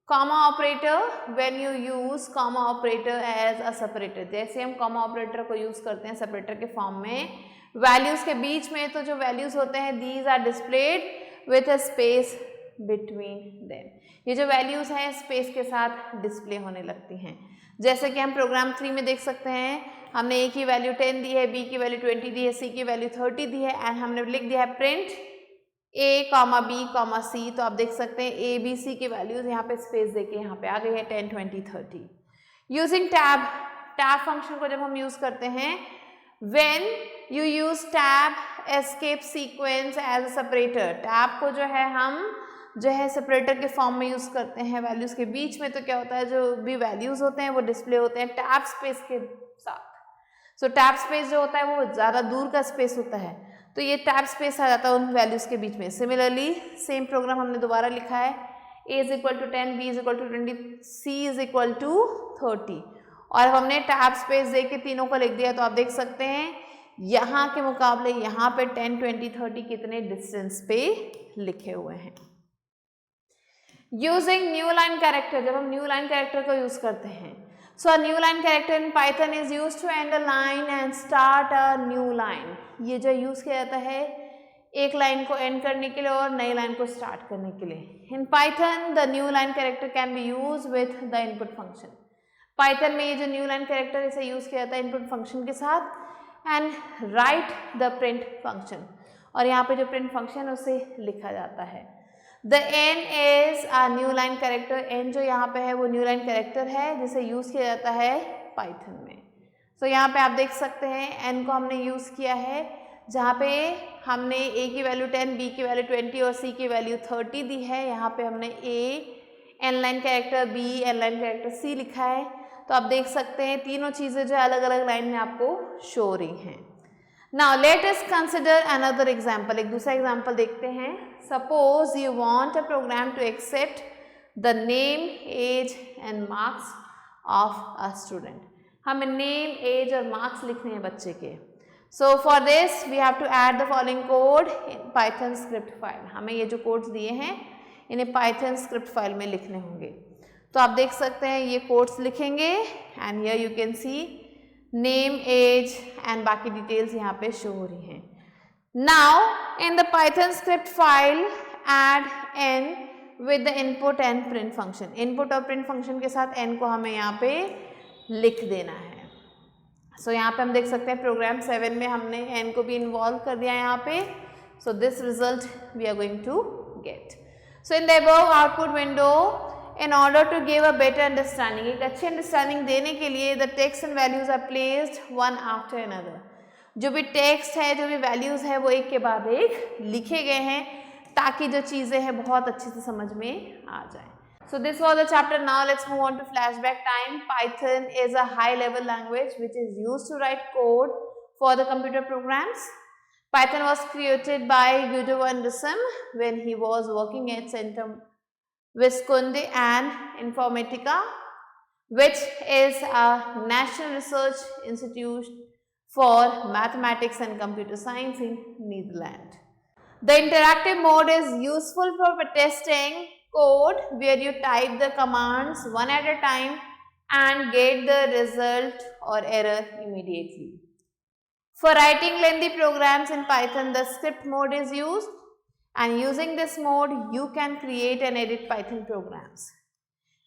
comma operator, when you use comma operator as a separator, जैसे हम comma operator को यूज करते हैं सेपरेटर के फॉर्म में वैल्यूज के बीच में, तो जो वैल्यूज होते हैं these are displayed with a space between them. ये जो वैल्यूज हैं स्पेस के साथ डिस्प्ले होने लगती हैं. जैसे कि हम प्रोग्राम 3 में देख सकते हैं, हमने ए की वैल्यू 10 दी है, बी की वैल्यू 20 दी है, सी की वैल्यू 30 दी है एंड हमने लिख दिया है प्रिंट ए कॉमा बी कॉमा सी. तो आप देख सकते हैं ए बी सी की वैल्यूज यहाँ पे स्पेस देके यहाँ पे आ गई है 10 20 30. यूजिंग टैब, टैब फंक्शन को जब हम यूज करते हैं, when you use tab escape sequence as a separator, tab को जो है हम जो है सेपरेटर के फॉर्म में यूज करते हैं वैल्यूज के बीच में, तो क्या होता है जो भी वैल्यूज होते हैं वो डिस्प्ले होते हैं टैब स्पेस के साथ. सो टैब स्पेस जो होता है वो ज़्यादा दूर का स्पेस होता है, तो ये टैब स्पेस आ जाता है उन वैल्यूज के बीच में. सिमिलरली सेम प्रोग्राम हमने दोबारा लिखा है, a is equal to 10, b is equal to 20, c is equal to 30 और हमने टैब स्पेस दे के तीनों को लिख दिया. तो आप देख सकते हैं यहाँ के मुकाबले यहाँ पे 10 20 30 कितने डिस्टेंस पे लिखे हुए हैं. यूजिंग न्यू लाइन कैरेक्टर, जब हम न्यू लाइन कैरेक्टर को यूज करते हैं, so new line character in Python is use to end a line and start a new line. ये जो यूज किया जाता है एक लाइन को एंड करने के लिए और नई लाइन को स्टार्ट करने के लिए. इन Python the new line character can be use with the input function. Python में ये जो न्यू लाइन कैरेक्टर इसे यूज किया जाता है इनपुट फंक्शन के साथ and right the print function, और यहाँ पे जो प्रिंट फंक्शन उसे लिखा जाता है. The n is a new line character. N जो यहाँ पे है वो न्यू लाइन कैरेक्टर है जिसे यूज किया जाता है पाइथन में. सो यहाँ पे आप देख सकते हैं एन को हमने यूज किया है जहाँ पे हमने a की वैल्यू 10, b की वैल्यू 20 और c की वैल्यू 30 दी है। यहाँ पे हमने a n line character, b n line character, c लिखा है। तो आप देख सकते हैं तीनों चीज़ें जो अलग अलग लाइन में आपको शो हो रही हैं। Now let us consider another example. एक दूसरा एग्जाम्पल देखते हैं. Suppose you want a program to accept the name, age and marks of a student. हमें name, age और marks लिखने हैं बच्चे के. So for this we have to add the following code in Python script file. हमें ये जो codes दिए हैं इन्हें Python script file में लिखने होंगे. तो आप देख सकते हैं ये codes लिखेंगे and here you can see name, age and बाकी डिटेल्स यहाँ पे शो हो रही हैं. Now in the Python script file add n with the input and print function. Input और प्रिंट फंक्शन के साथ n को हमें यहाँ पे लिख देना है. सो यहाँ पे हम देख सकते हैं प्रोग्राम 7 में हमने n को भी इन्वॉल्व कर दिया यहाँ पे. So this result we are going to get. So in the above output window, in order to give a better understanding, एक अच्छी अंडरस्टैंडिंग देने के लिए the text and values are placed one after another. जो भी text है, जो भी वैल्यूज है वो एक के बाद एक लिखे गए हैं ताकि जो चीज़ें हैं बहुत अच्छे से समझ में आ जाए. So this was the chapter. Now let's move on to flashback time. Python is a high level language which is used to write code for the computer programs. Python was created by Guido van Rossum when he was working at Centrum Visconti and Informatica, which is a national research institute for mathematics and computer science in Netherlands. The interactive mode is useful for testing code where you type the commands one at a time and get the result or error immediately. For writing lengthy programs in Python, the script mode is used. And using this mode, you can create and edit Python programs.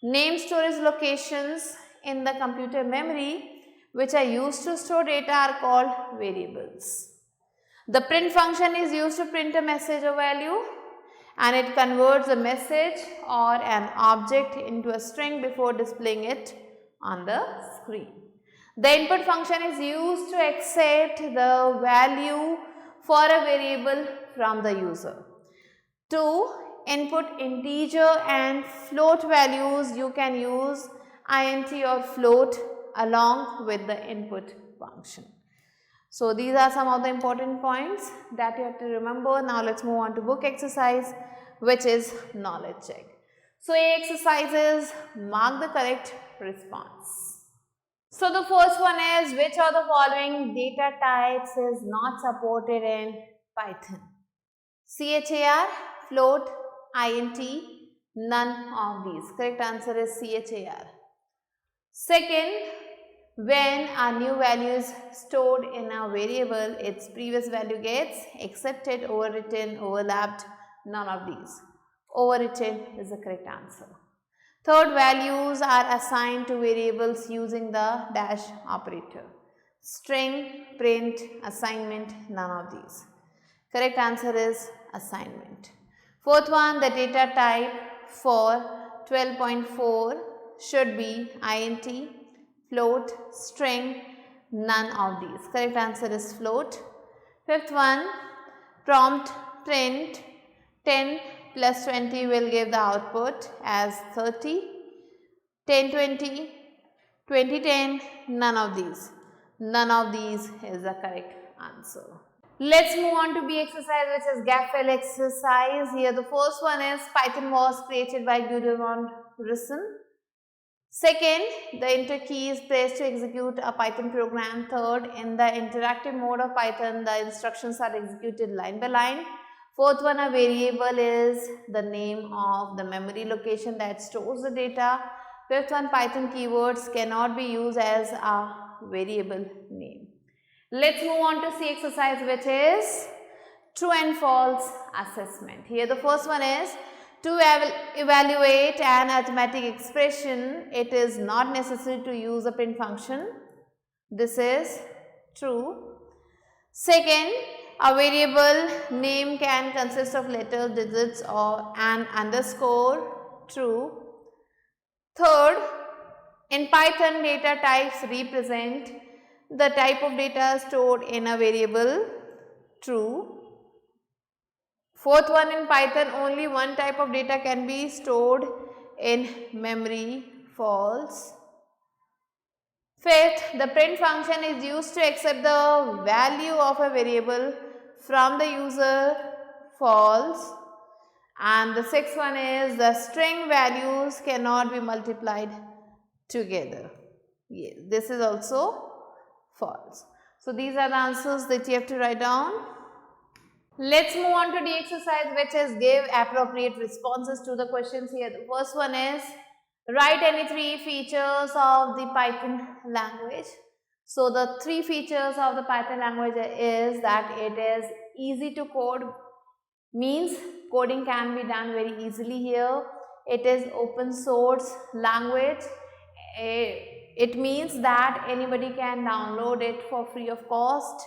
Name storage locations in the computer memory, which are used to store data, are called variables. The print function is used to print a message or value, and it converts a message or an object into a string before displaying it on the screen. The input function is used to accept the value for a variable from the user. To input integer and float values, you can use int or float along with the input function. So these are some of the important points that you have to remember. Now let's move on to book exercise, which is knowledge check. So A exercises mark the correct response. So the first one is, which of the following data types is not supported in Python? CHAR, float, int, none of these. Correct answer is CHAR. Second, when a new value is stored in a variable, its previous value gets accepted, overwritten, overlapped, none of these. Overwritten is the correct answer. Third, values are assigned to variables using the dash operator. String, print, assignment, none of these. Correct answer is assignment. Fourth one, the data type for 12.4 should be int, float, string, none of these. Correct answer is float. Fifth one, prompt print 10 plus 20 will give the output as 30, 1020, 2010, none of these. None of these is the correct answer. Let's move on to B exercise, which is gap fill exercise. Here the first one is, Python was created by Guido van Rossum. Second, the enter key is pressed to execute a Python program. Third, in the interactive mode of Python, the instructions are executed line by line. Fourth one, a variable is the name of the memory location that stores the data. Fifth one, Python keywords cannot be used as a variable name. Let's move on to C exercise, which is true and false assessment. Here the first one is, to evaluate an arithmetic expression, it is not necessary to use a print function. This is true. Second, a variable name can consist of letters, digits or an underscore. True. Third, in Python, data types represent the type of data stored in a variable. True. Fourth one, in Python only one type of data can be stored in memory. False. Fifth, the print function is used to accept the value of a variable from the user. False. And the sixth one is the string values cannot be multiplied together. Yes, this is also false. So these are the answers that you have to write down. Let's move on to the exercise, which is give appropriate responses to the questions here. The first one is write any three features of the Python language. So the three features of the Python language is that it is easy to code, means coding can be done very easily here. It is open source language. It means that anybody can download it for free of cost,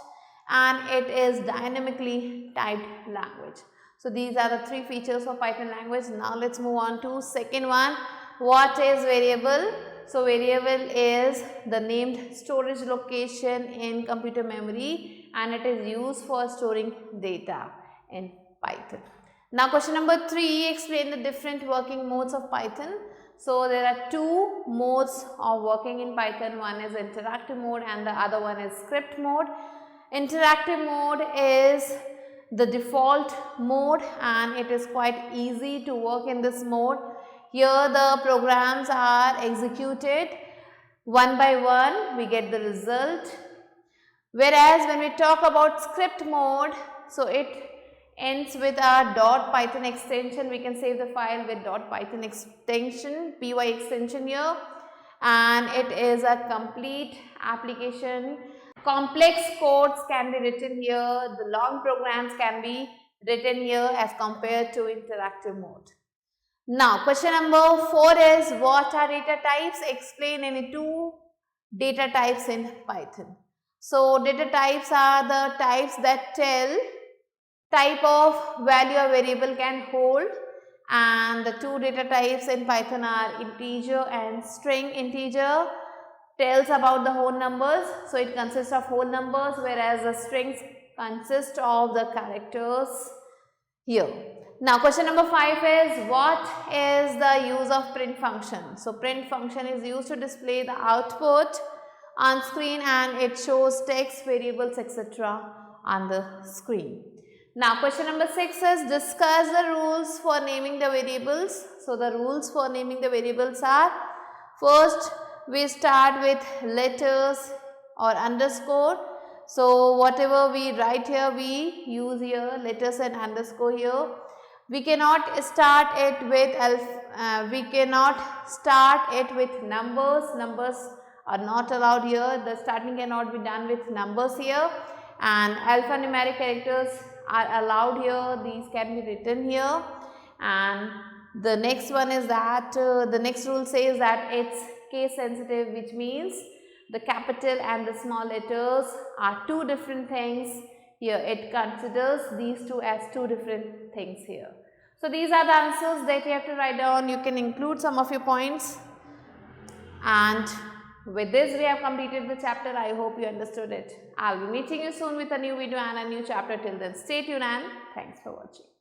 and it is dynamically typed language. So these are the three features of Python language. Now let's move on to second one. What is variable? So variable is the named storage location in computer memory, and it is used for storing data in Python. Now question number 3, explain the different working modes of Python. So there are two modes of working in Python. One is interactive mode and the other one is script mode. Interactive mode is the default mode, and it is quite easy to work in this mode. Here the programs are executed one by one, we get the result. Whereas when we talk about script mode, so it ends with a .python extension. We can save the file with .python extension, py extension here, and it is a complete application. Complex codes can be written here, the long programs can be written here as compared to interactive mode. Now question number 4 is what are data types? Explain any two data types in Python. So data types are the types that tell type of value a variable can hold, and the two data types in Python are integer and string. Integer tells about the whole numbers, so it consists of whole numbers, whereas the strings consist of the characters here. Now question number 5 is what is the use of print function? So print function is used to display the output on screen, and it shows text, variables, etc. on the screen. Now question number 6 is discuss the rules for naming the variables. So the rules for naming the variables are, first we start with letters or underscore. So whatever we write here, we use here letters and underscore here. We cannot start it with numbers. Numbers are not allowed here. The starting cannot be done with numbers here, and alphanumeric characters are allowed here. These can be written here. And the next one is that the next rule says that it's case sensitive, which means the capital and the small letters are two different things. Here it considers these two as two different things here. So these are the answers that you have to write down. You can include some of your points. And with this we have completed the chapter. I hope you understood it. I'll be meeting you soon with a new video and a new chapter. Till then, stay tuned and thanks for watching.